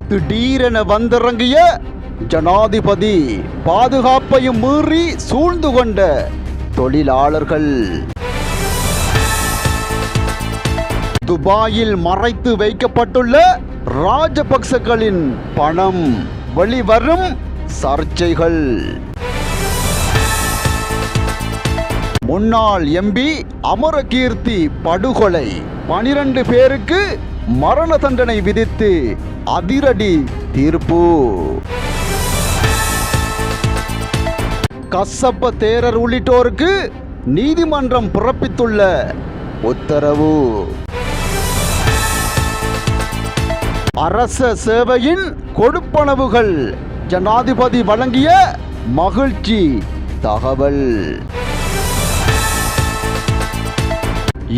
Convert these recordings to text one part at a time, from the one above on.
திடீரென வந்திறங்கிய ஜனாதிபதி, பாதுகாப்பையும் மீறி சூழ்ந்து கொண்ட தொழிலாளர்கள். துபாயில் மறைத்து வைக்கப்பட்டுள்ள ராஜபக்சகளின் பணம், வெளிவரும் சர்ச்சைகள். முன்னாள் எம்பி அமரகீர்த்தி படுகொலை, 12 பேருக்கு மரண தண்டனை விதித்து அதிரடி தீர்ப்பு. கசப்ப தேரர் உள்ளிட்டோருக்கு நீதிமன்றம் பிறப்பித்துள்ள உத்தரவு. அரச சேவையின் கொடுப்பனவுகள் ஜனாதிபதி வழங்கிய மகிழ்ச்சி தகவல்.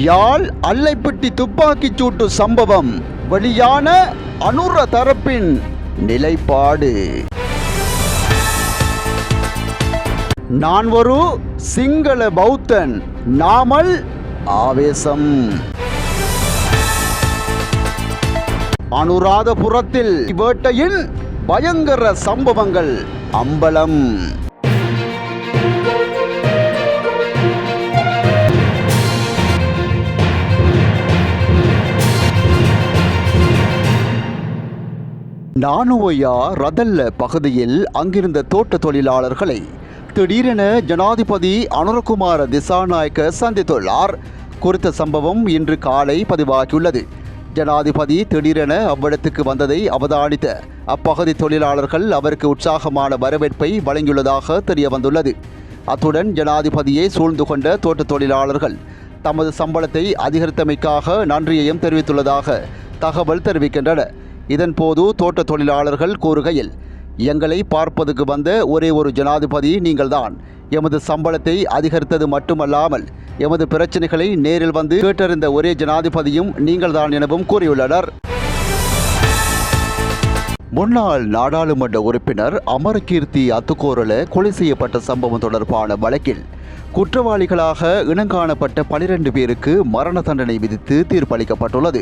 யாழ் அல்லைப்பட்டி துப்பாக்கிச் சூட்டு சம்பவம், வெளியான அனுர தரப்பின் நிலைப்பாடு. நான் ஒரு சிங்கள பௌத்தன், நாமல் ஆவேசம். அனுராதபுரத்தில் வேட்டையின் பயங்கர சம்பவங்கள் அம்பலம். நானுவையா ரதல்ல பகுதியில் அங்கிருந்த தோட்ட தொழிலாளர்களை திடீரென ஜனாதிபதி அனுரகுமார திசாநாயக்க சந்தித்துள்ளார். குறித்த சம்பவம் இன்று காலை பதிவாகியுள்ளது. ஜனாதிபதி திடீரென அவ்விடத்துக்கு வந்ததை அவதானித்த அப்பகுதி தொழிலாளர்கள் அவருக்கு உற்சாகமான வரவேற்பை வழங்கியுள்ளதாக தெரிய வந்துள்ளது. அத்துடன் ஜனாதிபதியை சூழ்ந்து கொண்ட தோட்ட தொழிலாளர்கள் தமது சம்பளத்தை அதிகரித்தமைக்காக நன்றியையும் தெரிவித்துள்ளதாக தகவல் தெரிவிக்கின்றன. இதன்போது தோட்ட தொழிலாளர்கள் கூறுகையில், எங்களை பார்ப்பதற்கு வந்த ஒரே ஒரு ஜனாதிபதி நீங்கள்தான். எமது சம்பளத்தை அதிகரித்தது மட்டுமல்லாமல் எமது பிரச்சனைகளை நேரில் வந்து கேட்டறிந்த ஒரே ஜனாதிபதியும் நீங்கள்தான் எனவும் கூறியுள்ளனர். முன்னாள் நாடாளுமன்ற உறுப்பினர் அமரகீர்த்தி அத்துக்கோரல கொலை செய்யப்பட்ட சம்பவம் தொடர்பான வழக்கில் குற்றவாளிகளாக இனங்காணப்பட்ட 12 பேருக்கு மரண தண்டனை விதித்து தீர்ப்பளிக்கப்பட்டுள்ளது.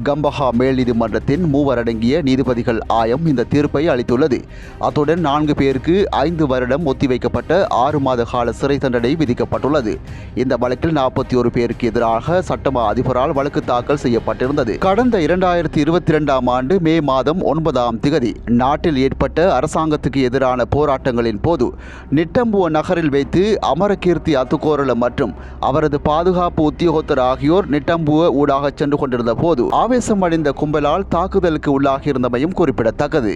கம்பஹா மேல் நீதிமன்றத்தின் 3 அடங்கிய நீதிபதிகள் ஆயம் இந்த தீர்ப்பை அளித்துள்ளது. அத்துடன் 4 பேருக்கு 5 வருடம் ஒத்திவைக்கப்பட்ட 6 மாத கால சிறை தண்டனை விதிக்கப்பட்டுள்ளது. இந்த வழக்கில் 41 பேருக்கு எதிராக சட்டமா அதிபரால் வழக்கு தாக்கல் செய்யப்பட்டிருந்தது. கடந்த 2022ஆம் ஆண்டு மே மாதம் 9ஆம் திகதி நாட்டில் ஏற்பட்ட அரசாங்கத்துக்கு எதிரான போராட்டங்களின் போது நிட்டம்புவ நகரில் வைத்து அமரகீர்த்தி அத்துக்கோரல மற்றும் அவரது பாதுகாப்பு உத்தியோகத்தர் ஆகியோர் நிட்டம்புவ ஊடாக சென்று கொண்டிருந்த போது ஆவேசம் அடைந்த கும்பலால் தாக்குதலுக்கு உள்ளாகியிருந்தமையும் குறிப்பிடத்தக்கது.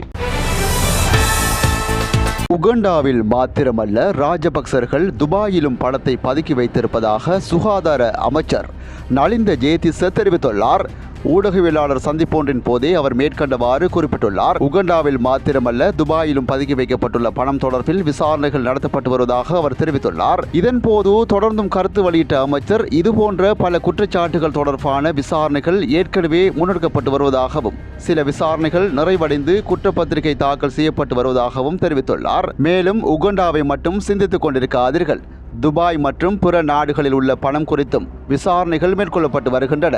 உகண்டாவில் மாத்திரமல்ல, ராஜபக்சர்கள் துபாயிலும் பணத்தை பதுக்கி வைத்திருப்பதாக சுகாதார அமைச்சர் நலிந்த ஜேதிச தெரிவித்துள்ளார். ஊடகவியலாளர் சந்திப்பொன்றின் போதே அவர் மேற்கண்டவாறு குறிப்பிட்டுள்ளார். உகண்டாவில் மாத்திரமல்ல, துபாயிலும் பதுக்கி வைக்கப்பட்டுள்ள பணம் தொடர்பில் விசாரணைகள் நடத்தப்பட்டு வருவதாக அவர் தெரிவித்துள்ளார். இதன்போது தொடர்ந்தும் கருத்து வெளியிட்ட அமைச்சர், இதுபோன்ற பல குற்றச்சாட்டுகள் தொடர்பான விசாரணைகள் ஏற்கனவே முன்னெடுக்கப்பட்டு வருவதாகவும் சில விசாரணைகள் நிறைவடைந்து குற்றப்பத்திரிகை தாக்கல் செய்யப்பட்டு வருவதாகவும் தெரிவித்துள்ளார். மேலும் உகண்டாவை மட்டும் சிந்தித்துக் கொண்டிருக்காதீர்கள், துபாய் மற்றும் பிற நாடுகளில் உள்ள பணம் குறித்தும் விசாரணைகள் மேற்கொள்ளப்பட்டு வருகின்றன.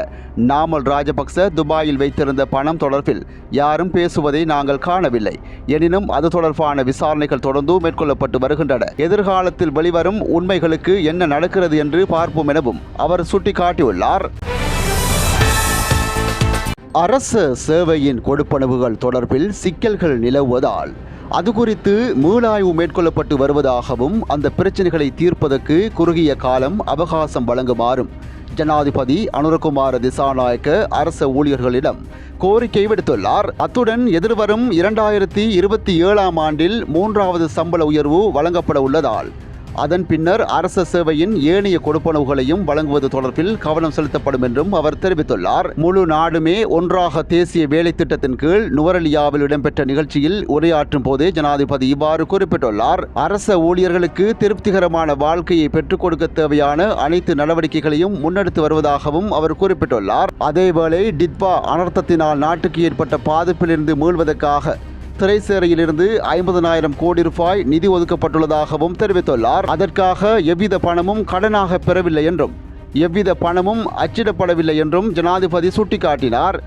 நாமல் ராஜபக்ச துபாயில் வைத்திருந்த பணம் தொடர்பில் யாரும் பேசுவதை நாங்கள் காணவில்லை. எனினும் அது தொடர்பான விசாரணைகள் தொடர்ந்து மேற்கொள்ளப்பட்டு வருகின்றன. எதிர்காலத்தில் வெளிவரும் உண்மைகளுக்கு என்ன நடக்கிறது என்று பார்ப்போம் எனவும் அவர் சுட்டிக்காட்டியுள்ளார். அரச சேவையின் கொடுப்பனவுகள் தொடர்பில் சிக்கல்கள் நிலவுவதால் அது குறித்து மீளாய்வு மேற்கொள்ளப்பட்டு வருவதாகவும் அந்த பிரச்சினைகளை தீர்ப்பதற்கு குறுகிய காலம் அவகாசம் வழங்குமாறும் ஜனாதிபதி அனுரகுமார திசாநாயக்க அரச ஊழியர்களிடம் கோரிக்கை விடுத்துள்ளார். அத்துடன் எதிர்வரும் 2027ஆம் ஆண்டில் 3வது சம்பள உயர்வு வழங்கப்பட உள்ளதால் அதன் பின்னர் அரச சேவையின் ஏனைய கொடுப்பனவுகளையும் வழங்குவது தொடர்பில் கவனம் செலுத்தப்படும் என்றும் அவர் தெரிவித்துள்ளார். முழு நாடுமே ஒன்றாக தேசிய வேலை திட்டத்தின் கீழ் நுவரெலியாவில் இடம்பெற்ற நிகழ்ச்சியில் உரையாற்றும் போதே ஜனாதிபதி இவ்வாறு குறிப்பிட்டுள்ளார். அரச ஊழியர்களுக்கு திருப்திகரமான வாழ்க்கையை பெற்றுக் கொடுக்க தேவையான அனைத்து நடவடிக்கைகளையும் முன்னெடுத்து வருவதாகவும் அவர் குறிப்பிட்டுள்ளார். அதேவேளை டிட்பா அனர்த்தத்தினால் நாட்டுக்கு ஏற்பட்ட பாதிப்பிலிருந்து மீள்வதற்காக திரைசேரியிலிருந்து 50,000 கோடி ரூபாய் நிதி ஒதுக்கப்பட்டுள்ளதாகவும் தெரிவித்துள்ளார். அதற்காக எவ்வித பணமும் கடனாக பெறவில்லை என்றும் எவ்வித பணமும் அச்சிடப்படவில்லை என்றும் ஜனாதிபதி சுட்டிக்காட்டினார்.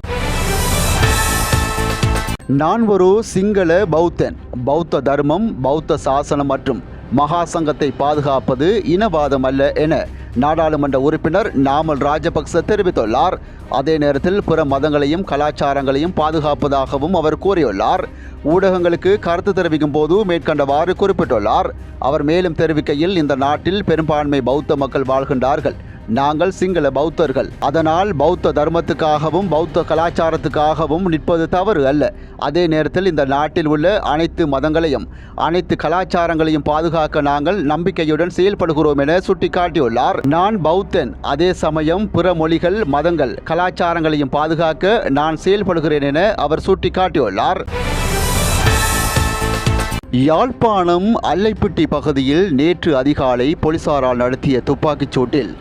நான் ஒரு சிங்கள பௌத்தன். பௌத்த தர்மம், பௌத்த சாசனம் மற்றும் மகா சங்கத்தை பாதுகாப்பது இனவாதம் அல்ல என நாடாளுமன்ற உறுப்பினர் நாமல் ராஜபக்ச தெரிவித்துள்ளார். அதே நேரத்தில் பிற மதங்களையும் கலாச்சாரங்களையும் பாதுகாப்பதாகவும் அவர் கூறியுள்ளார். ஊடகங்களுக்கு கருத்து தெரிவிக்கும் போது மேற்கண்டவாறு குறிப்பிட்டுள்ளார். அவர் மேலும் தெரிவிக்கையில், இந்த நாட்டில் பெரும்பான்மை பௌத்த மக்கள் வாழ்கின்றார்கள். நாங்கள் சிங்கள பௌத்தர்கள். அதனால் பௌத்த தர்மத்துக்காகவும் பௌத்த கலாச்சாரத்துக்காகவும் நிற்பது தவறு அல்ல. அதே நேரத்தில் இந்த நாட்டில் உள்ள அனைத்து மதங்களையும் அனைத்து கலாச்சாரங்களையும் பாதுகாக்க நாங்கள் நம்பிக்கையுடன் செயல்படுகிறோம் என சுட்டிக்காட்டியுள்ளார். நான் பௌத்தன். அதே சமயம் பிற மொழிகள், மதங்கள், கலாச்சாரங்களையும் பாதுகாக்க நான் செயல்படுகிறேன் என அவர் சுட்டிக்காட்டியுள்ளார். யாழ்ப்பாணம் அல்லைப்பிட்டி பகுதியில் நேற்று அதிகாலை போலீசாரால் நடத்திய துப்பாக்கிச் சூட்டில்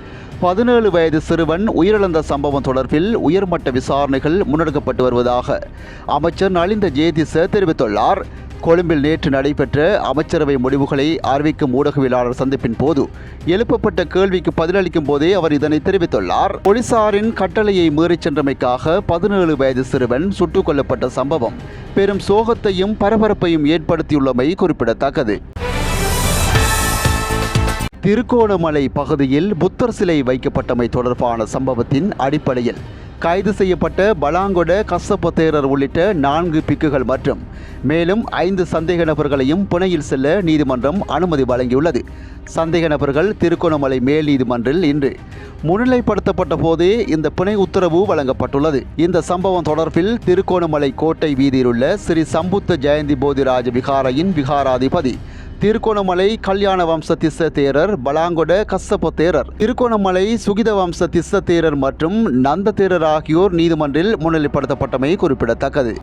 17 வயது சிறுவன் உயிரிழந்த சம்பவம் தொடர்பில் உயர்மட்ட விசாரணைகள் முன்னெடுக்கப்பட்டு வருவதாக அமைச்சர் நலிந்த ஜேதிச தெரிவித்துள்ளார். கொழும்பில் நேற்று நடைபெற்ற அமைச்சரவை முடிவுகளை அறிவிக்கும் ஊடகவியலாளர் சந்திப்பின் போது எழுப்பப்பட்ட கேள்விக்கு பதிலளிக்கும் போதே அவர் இதனை தெரிவித்துள்ளார். போலீசாரின் கட்டளையை மீறிச் சென்றமைக்காக 17 வயது சிறுவன் சுட்டுக் கொல்லப்பட்ட சம்பவம் பெரும் சோகத்தையும் பரபரப்பையும் ஏற்படுத்தியுள்ளமை குறிப்பிடத்தக்கது. திருகோணமலை பகுதியில் புத்தர் சிலை வைக்கப்பட்டமை தொடர்பான சம்பவத்தின் அடிப்படையில் கைது செய்யப்பட்ட பலாங்கொட கசப்ப தேரர் உள்ளிட்ட 4 பிக்குகள் மற்றும் மேலும் 5 சந்தேக நபர்களையும் பிணையில் செல்ல நீதிமன்றம் அனுமதி வழங்கியுள்ளது. சந்தேக நபர்கள் திருகோணமலை மேல் நீதிமன்றில் இன்று முன்னிலைப்படுத்தப்பட்ட போதே இந்த பிணை உத்தரவு வழங்கப்பட்டுள்ளது. இந்த சம்பவம் தொடர்பில் திருகோணமலை கோட்டை வீதியில் உள்ள ஸ்ரீ சம்புத்த ஜெயந்தி போதிராஜ விகாரையின் விகாராதிபதி திருகோணமலை கல்யாண வம்ச திஸ்ஸ தேரர், பலாங்கொட கசப்ப தேரர், திருகோணமலை சுகித வம்ச திஸ்ஸ தேரர் மற்றும் நந்த தேரர் ஆகியோர் நீதிமன்றில் முன்னிலைப்படுத்தப்பட்டமை குறிப்பிடத்தக்கது.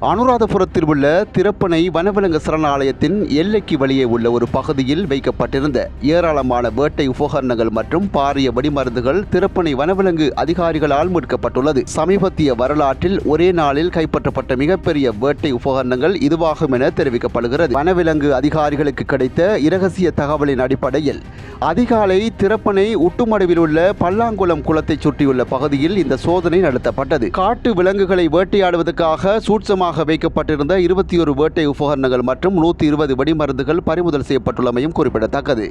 அனுராதபுரத்தில் உள்ள திறப்பனை வனவிலங்கு சரணாலயத்தின் எல்லைக்கு வெளியே உள்ள ஒரு பகுதியில் வைக்கப்பட்டிருந்த ஏராளமான வேட்டை உபகரணங்கள் மற்றும் பாரிய வெடிமருந்துகள் திறப்பனை வனவிலங்கு அதிகாரிகளால் மீட்கப்பட்டுள்ளது. சமீபத்திய வரலாற்றில் ஒரே நாளில் கைப்பற்றப்பட்ட மிகப்பெரிய வேட்டை உபகரணங்கள் இதுவாகும் என தெரிவிக்கப்படுகிறது. வனவிலங்கு அதிகாரிகளுக்கு கிடைத்த இரகசிய தகவலின் அடிப்படையில் அதிகாலை திறப்பனை உட்டுமடுவில் உள்ள பல்லாங்குளம் குளத்தை சுற்றியுள்ள பகுதியில் இந்த சோதனை நடத்தப்பட்டது. காட்டு விலங்குகளை வேட்டையாடுவதற்காக சூட்சமாக வைக்கப்பட்டிருந்த 21 வேட்டை உபகரணங்கள் மற்றும் 120 வெடிமருந்துகள் பறிமுதல் செய்யப்பட்டுள்ளமையும் குறிப்பிடத்தக்கது.